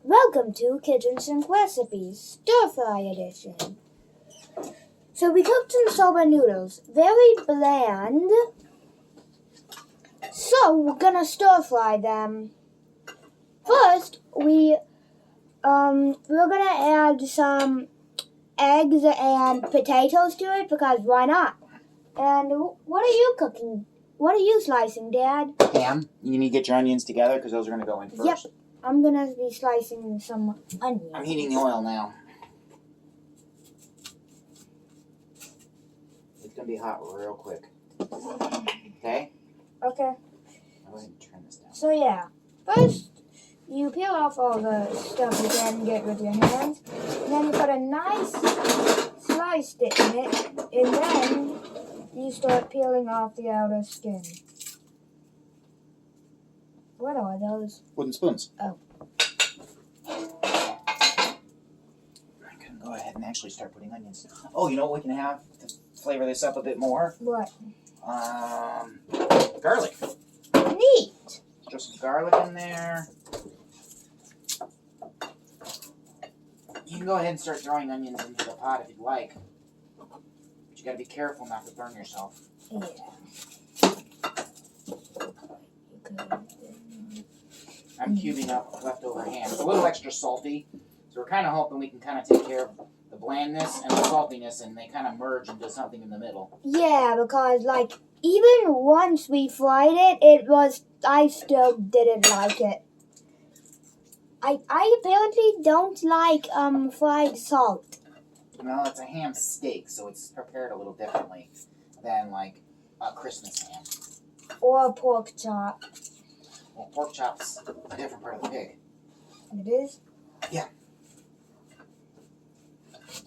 Welcome to Kitchen Sink Recipes, Stir Fry Edition. So we cooked some soba noodles, very bland. So we're gonna stir fry them. First, we're gonna add some eggs and potatoes to it because why not? And what are you cooking? What are you slicing, Dad? Ham. You need to get your onions together because those are going to go in first. Yep. I'm gonna be slicing some onions. I'm heating the oil now. It's going to be hot real quick. Okay? Okay. I'll go ahead and turn this down. So yeah, first you peel off all the stuff you can get with your hands, and then you put a nice slice stick in it, and then you start peeling off the outer skin. What are those? Wooden spoons. Oh. I can go ahead and actually start putting onions. Oh, you know what we can have to flavor this up a bit more? What? Garlic. Neat. Just some garlic in there. You can go ahead and start throwing onions into the pot if you'd like. But you gotta be careful not to burn yourself. Yeah. I'm cubing up leftover ham. It's a little extra salty, so we're kind of hoping we can kind of take care of the blandness and the saltiness, and they kind of merge into something in the middle. Yeah, because even once we fried it, I still didn't like it. I apparently don't like fried salt. Well, it's a ham steak, so it's prepared a little differently than like a Christmas ham. Or a pork chop. Well, pork chop's a different part of the pig. It is? Yeah.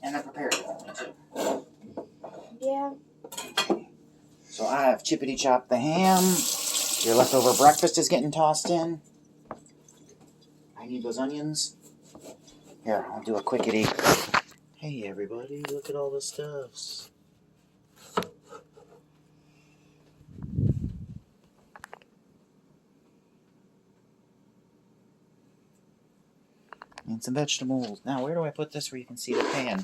And they're prepared differently too. Yeah. So I have chippity chopped the ham. Your leftover breakfast is getting tossed in. I need those onions. Here, I'll do a quickity. Hey everybody, look at all the stuffs. And some vegetables. Now, where do I put this where you can see the pan?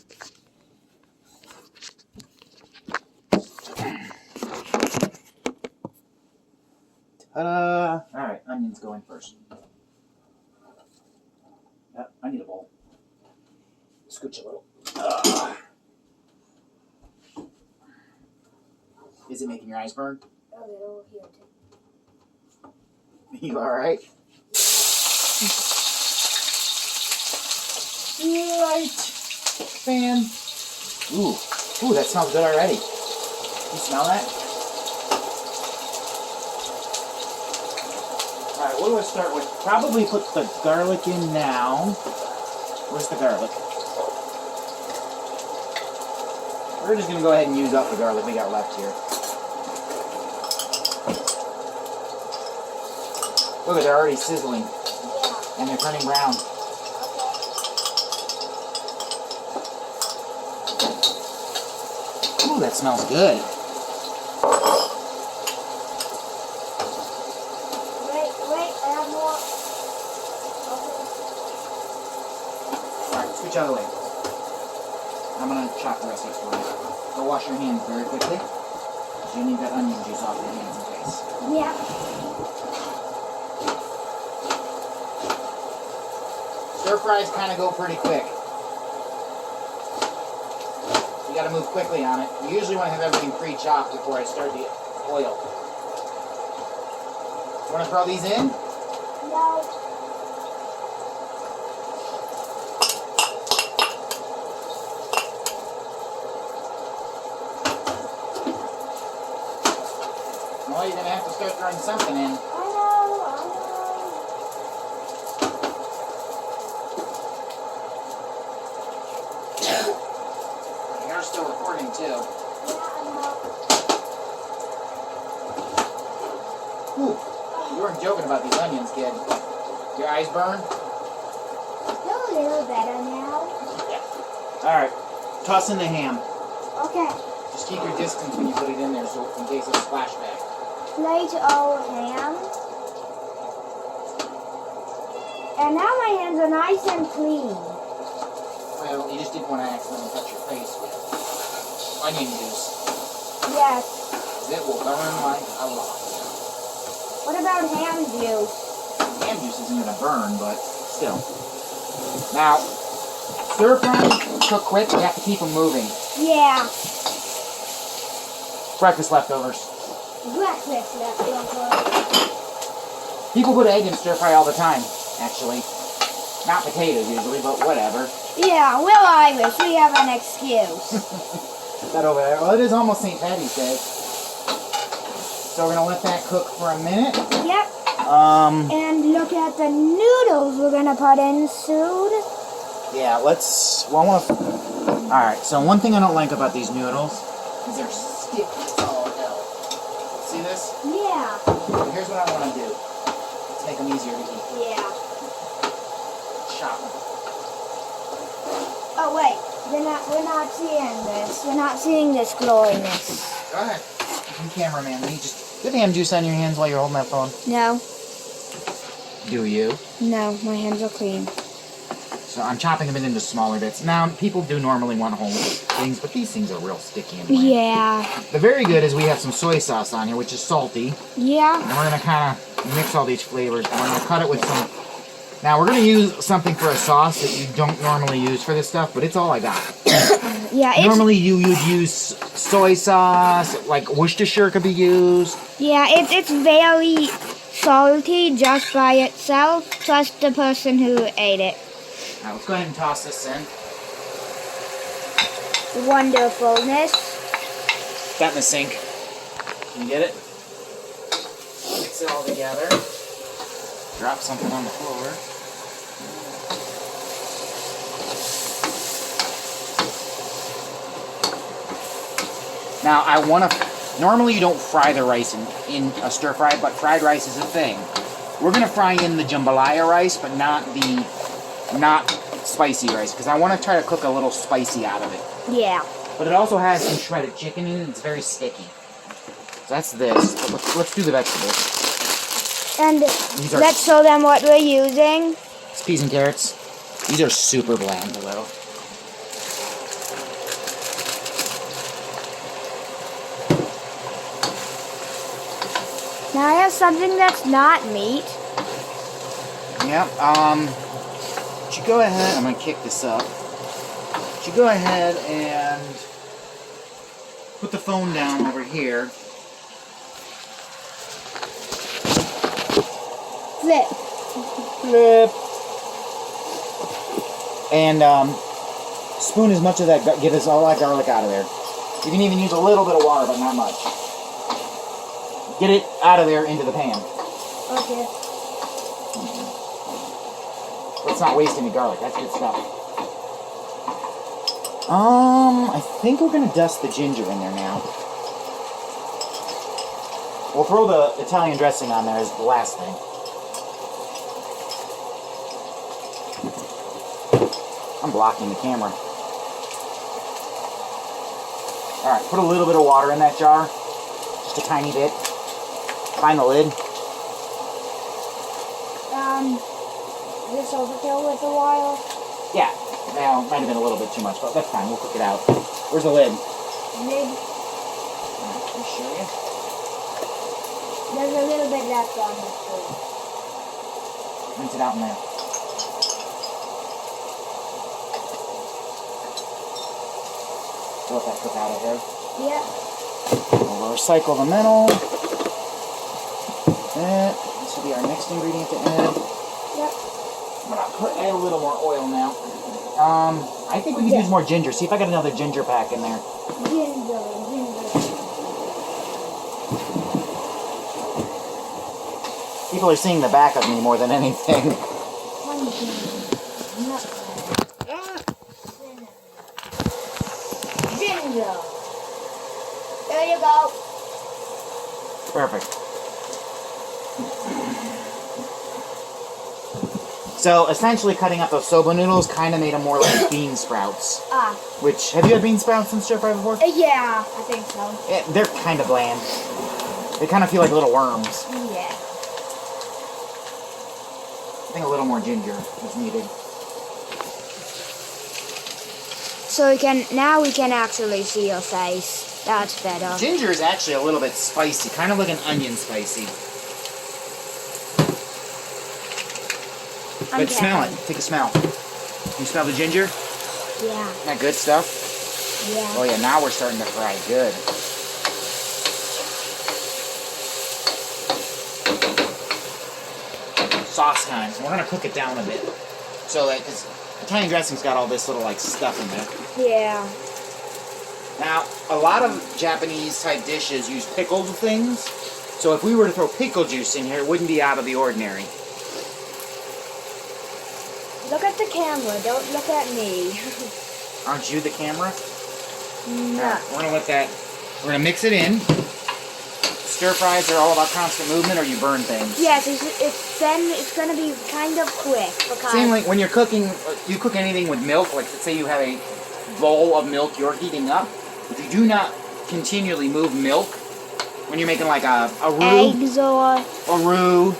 Ta-da! Alright, onions going first. Yep, I need a bowl. Scooch a little. Is it making your eyes burn? A little here too. You alright? Light fan. Ooh, that smells good already. You smell that? Alright, what do I start with? Probably put the garlic in now. Where's the garlic? We're just going to go ahead and use up the garlic we got left here. Look, they're already sizzling. Yeah. And they're turning brown. Ooh, that smells good. Wait, I have more. Okay. Alright, switch out of the way. I'm going to chop the rest of it for you. Go wash your hands very quickly. Because you need that onion juice off your hands and face. Yeah. Stir fries kind of go pretty quick. You got to move quickly on it. You usually want to have everything pre-chopped before I start the oil. You want to throw these in? No. No, you're going to have to start throwing something in. I know. You're still recording too. Yeah, Ooh, you weren't joking about these onions, kid. Your eyes burn? Feel a little better now. Alright, toss in the ham. Okay. Just keep your distance when you put it in there, so in case of a splashback. Plate of ham. And now my hands are nice and clean. Well, you just didn't want to accidentally touch your face with onion juice. Yes. It will burn like a lot. What about ham juice? Ham juice isn't going to burn, but still. Now, stir fry, cook quick. You have to keep them moving. Yeah. Breakfast leftovers. Breakfast leftovers. People put egg in stir fry all the time, actually. Not potatoes usually, but whatever. Yeah, we're Irish. We have an excuse. That over there. Well, it is almost St. Patty's Day. So we're going to let that cook for a minute. Yep. And look at the noodles we're going to put in soon. Yeah, let's... Well, I want to... Alright, so one thing I don't like about these noodles is they're sticky as all hell. See this? Yeah. Here's what I want to do. Let's make them easier to eat. Yeah. Chop them. Oh, wait. We're not seeing this. We're not seeing this glowiness. Go ahead. You cameraman, you just... Do you have ham juice on your hands while you're holding that phone? No. Do you? No, my hands are clean. So I'm chopping them into smaller bits. Now, people do normally want whole things, but these things are real sticky and bland. Yeah. The very good is we have some soy sauce on here, which is salty. Yeah. And we're going to kind of mix all these flavors. And we're going to cut it with some... Now, we're going to use something for a sauce that you don't normally use for this stuff, but it's all I got. Yeah, it's... Normally, you would use soy sauce, like Worcestershire could be used. Yeah, it's very salty just by itself. Trust the person who ate it. Now, let's go ahead and toss this in. Wonderfulness. Got in the sink. Can you get it? Mix it all together. Drop something on the floor. Now, I want to... Normally, you don't fry the rice in a stir fry, but fried rice is a thing. We're going to fry in the jambalaya rice, but not spicy rice, because I want to try to cook a little spicy out of it. Yeah. But it also has some shredded chicken in it. It's very sticky. So that's this. But let's do the vegetables. And These are... let's show them what we're using. It's peas and carrots. These are super bland, though. Now I have something that's not meat. Yep, should you go ahead, I'm going to kick this up. Should you go ahead and put the phone down over here. Flip. Flip. And, spoon as much of that, get us all that garlic out of there. You can even use a little bit of water, but not much. Get it out of there into the pan. Okay. Let's not waste any garlic. That's good stuff. I think we're gonna dust the ginger in there now. We'll throw the Italian dressing on there as the last thing. I'm blocking the camera. Alright, put a little bit of water in that jar. Just a tiny bit. Find the lid. This overkill with the wire? Yeah. Now, might have been a little bit too much, but that's fine. We'll cook it out. Where's the lid? Lid. Let me show you. There's a little bit left on this food. Rinse it out in there. Let that cook out of there. Yep. We'll recycle the middle. This will be our next ingredient to add. Yep. I'm gonna add a little more oil now. I think we could use more ginger. See if I got another ginger pack in there. Ginger. People are seeing the back of me more than anything. Ginger. There you go. Perfect. So essentially cutting up those soba noodles kind of made them more like bean sprouts. Which, have you had bean sprouts in stir fry before? Yeah, I think so. Yeah, they're kind of bland. They kind of feel like little worms. Yeah. think a little more ginger is needed. So now we can actually see your face. That's better. Ginger is actually a little bit spicy, kind of like an onion spicy. But smell it. Take a smell. You smell the ginger? Yeah. Isn't that good stuff? Yeah. Oh yeah, now we're starting to fry good. Sauce time. We're gonna cook it down a bit, so that because Italian dressing's got all this little like stuff in there. Yeah. Now, a lot of Japanese type dishes use pickled things, so if we were to throw pickle juice in here, it wouldn't be out of the ordinary. Look at the camera. Don't look at me. Aren't you the camera? No. Alright, we're gonna let that. We're gonna mix it in. Stir fries are all about constant movement, or you burn things. Yes, it's gonna be kind of quick because Same like when you're cooking, you cook anything with milk. Like let's say you have a bowl of milk you're heating up. If you do not continually move milk when you're making like a roux, eggs or a roux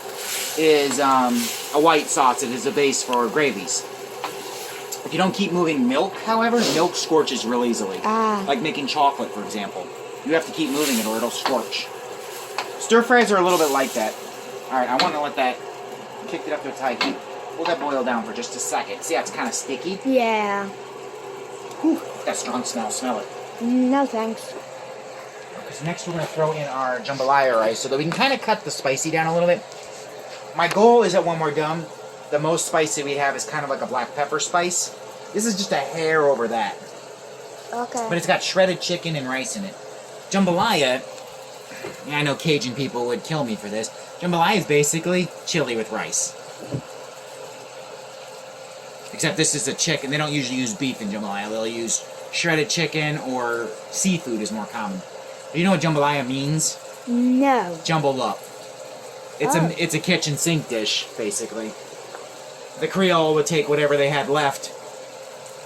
is a white sauce. It is a base for gravies. If you don't keep moving milk, however, milk scorches real easily. Like making chocolate, for example. You have to keep moving it or it'll scorch. Stir fries are a little bit like that. Alright, I want to let that, kick it up to a tight heat. Let that boil down for just a second. See how it's kind of sticky? yeah. Whew, that strong smell. Smell it. No thanks. Because next we're going to throw in our jambalaya rice so that we can kind of cut the spicy down a little bit. My goal is that when we're done, the most spicy we have is kind of like a black pepper spice. This is just a hair over that. Okay. But it's got shredded chicken and rice in it. Jambalaya, I know Cajun people would kill me for this. Jambalaya is basically chili with rice. Except this is a chicken. They don't usually use beef in jambalaya. They'll use shredded chicken or seafood is more common. But you know what jambalaya means? No. Jumbled up. It's a kitchen sink dish, basically. The Creole would take whatever they had left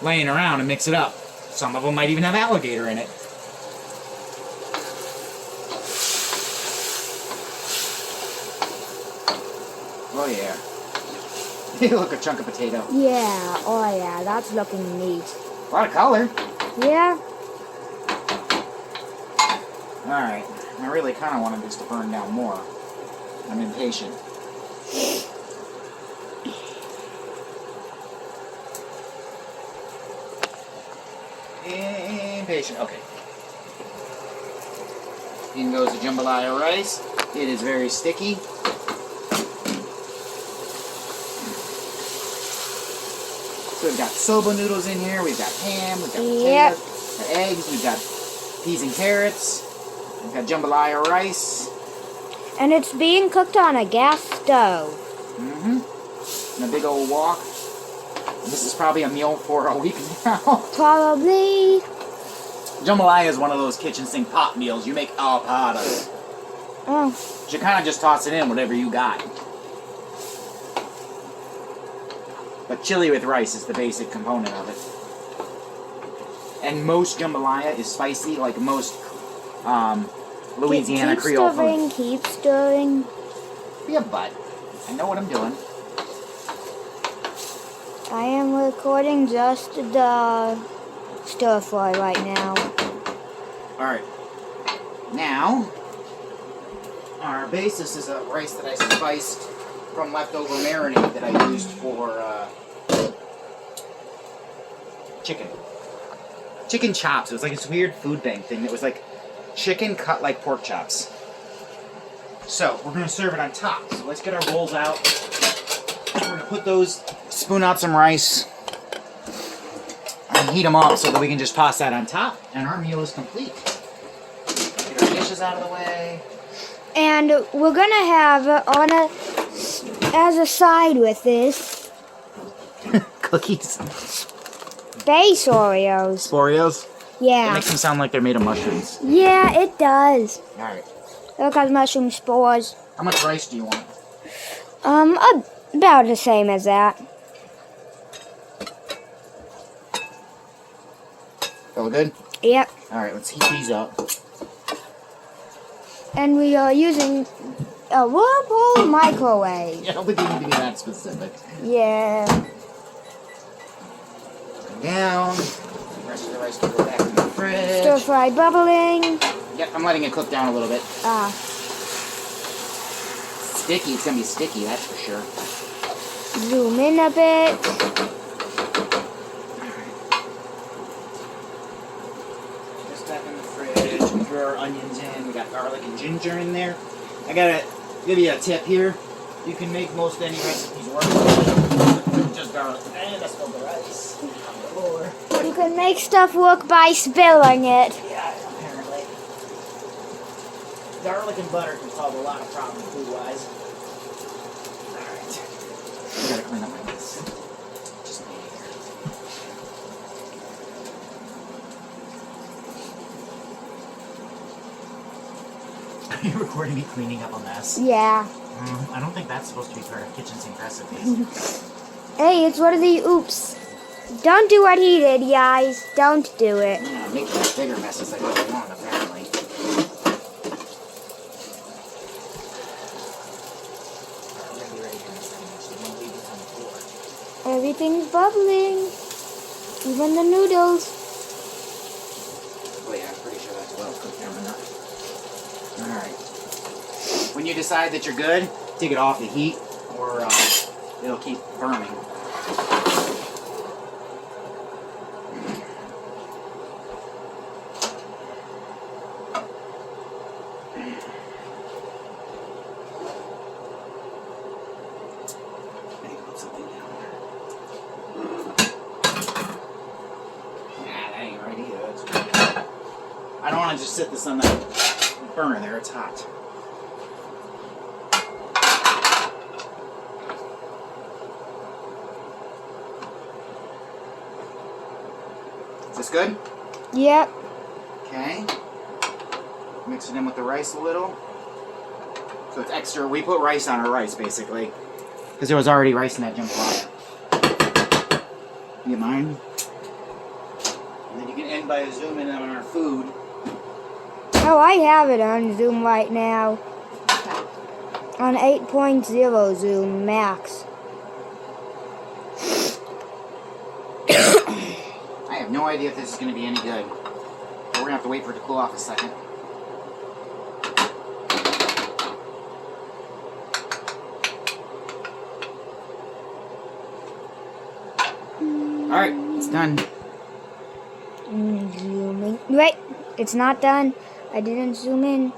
laying around and mix it up. Some of them might even have alligator in it. Oh yeah. Look, a chunk of potato. Yeah. Oh yeah. That's looking neat. A lot of color. Yeah. Alright. I really kind of wanted this to burn down more. I'm impatient. Impatient. Okay. In goes the jambalaya rice. It is very sticky. So we've got soba noodles in here. We've got ham. We've got potatoes. We've got eggs. We've got peas and carrots. We've got jambalaya rice. And it's being cooked on a gas stove. Mm-hmm. And a big old wok. This is probably a meal for a week now. Probably. Jambalaya is one of those kitchen sink pot meals. You make a pot of it. Oh. You kind of just toss it in, whatever you got. But chili with rice is the basic component of it. And most jambalaya is spicy, like most Louisiana keep Creole stirring, food. Keep stirring. Be a butt. I know what I'm doing. I am recording just the stir fry right now. Alright. Now, our basis is a rice that I spiced from leftover marinade that I used for chicken. Chicken chops. It was like this weird food bank thing that was like chicken cut like pork chops. So, we're going to serve it on top. So let's get our bowls out. We're going to put those, spoon out some rice, and heat them up so that we can just toss that on top, and our meal is complete. Get our dishes out of the way. And we're gonna have as a side with this, Cookies. space Oreos. Oreos? It Yeah. makes them sound like they're made of mushrooms. Yeah, it does. Alright. Look at mushroom spores. How much rice do you want? About the same as that. Feel good? Yep. Alright, let's heat these up. And we are using a whirlpool microwave. I don't think you need to be that specific. Yeah. Down. The rest of the rice can go back in the fridge. Stir fry bubbling. Yep, I'm letting it cook down a little bit. Ah. Sticky, it's gonna be sticky, that's for sure. Zoom in a bit. Just back in the fridge. We throw our onions in. We got garlic and ginger in there. I gotta give you a tip here. You can make most any recipes work with just garlic. And I spilled the rice on the floor. You can make stuff work by spilling it. Yeah, apparently. Garlic and butter can solve a lot of problems food-wise. Alright. I gotta clean up my mess. Just me here. Are you recording me cleaning up a mess? Yeah. I don't think that's supposed to be part of kitchen sink recipes. Hey, it's one of the oops. Don't do what he did, guys. Don't do it. Yeah, making bigger messes I don't want, apparently. Alright, we're gonna be ready here in a second, so we won't leave this on the floor. Everything's bubbling. Even the noodles. Oh yeah, I'm pretty sure that's well cooked down enough. Alright. When you decide that you're good, take it off the heat, or it'll keep burning. I don't want to just sit this on the burner there, it's hot. Is this good? Yep. Okay. Mix it in with the rice a little. So it's extra, we put rice on our rice basically. Because there was already rice in that jambalaya. You get mine? And then you can end by zooming in on our food. Oh, I have it on Zoom right now. On 8.0 Zoom Max. I have no idea if this is going to be any good. But we're going to have to wait for it to cool off a second. Alright, it's done. Zooming. Wait, it's not done. I didn't zoom in.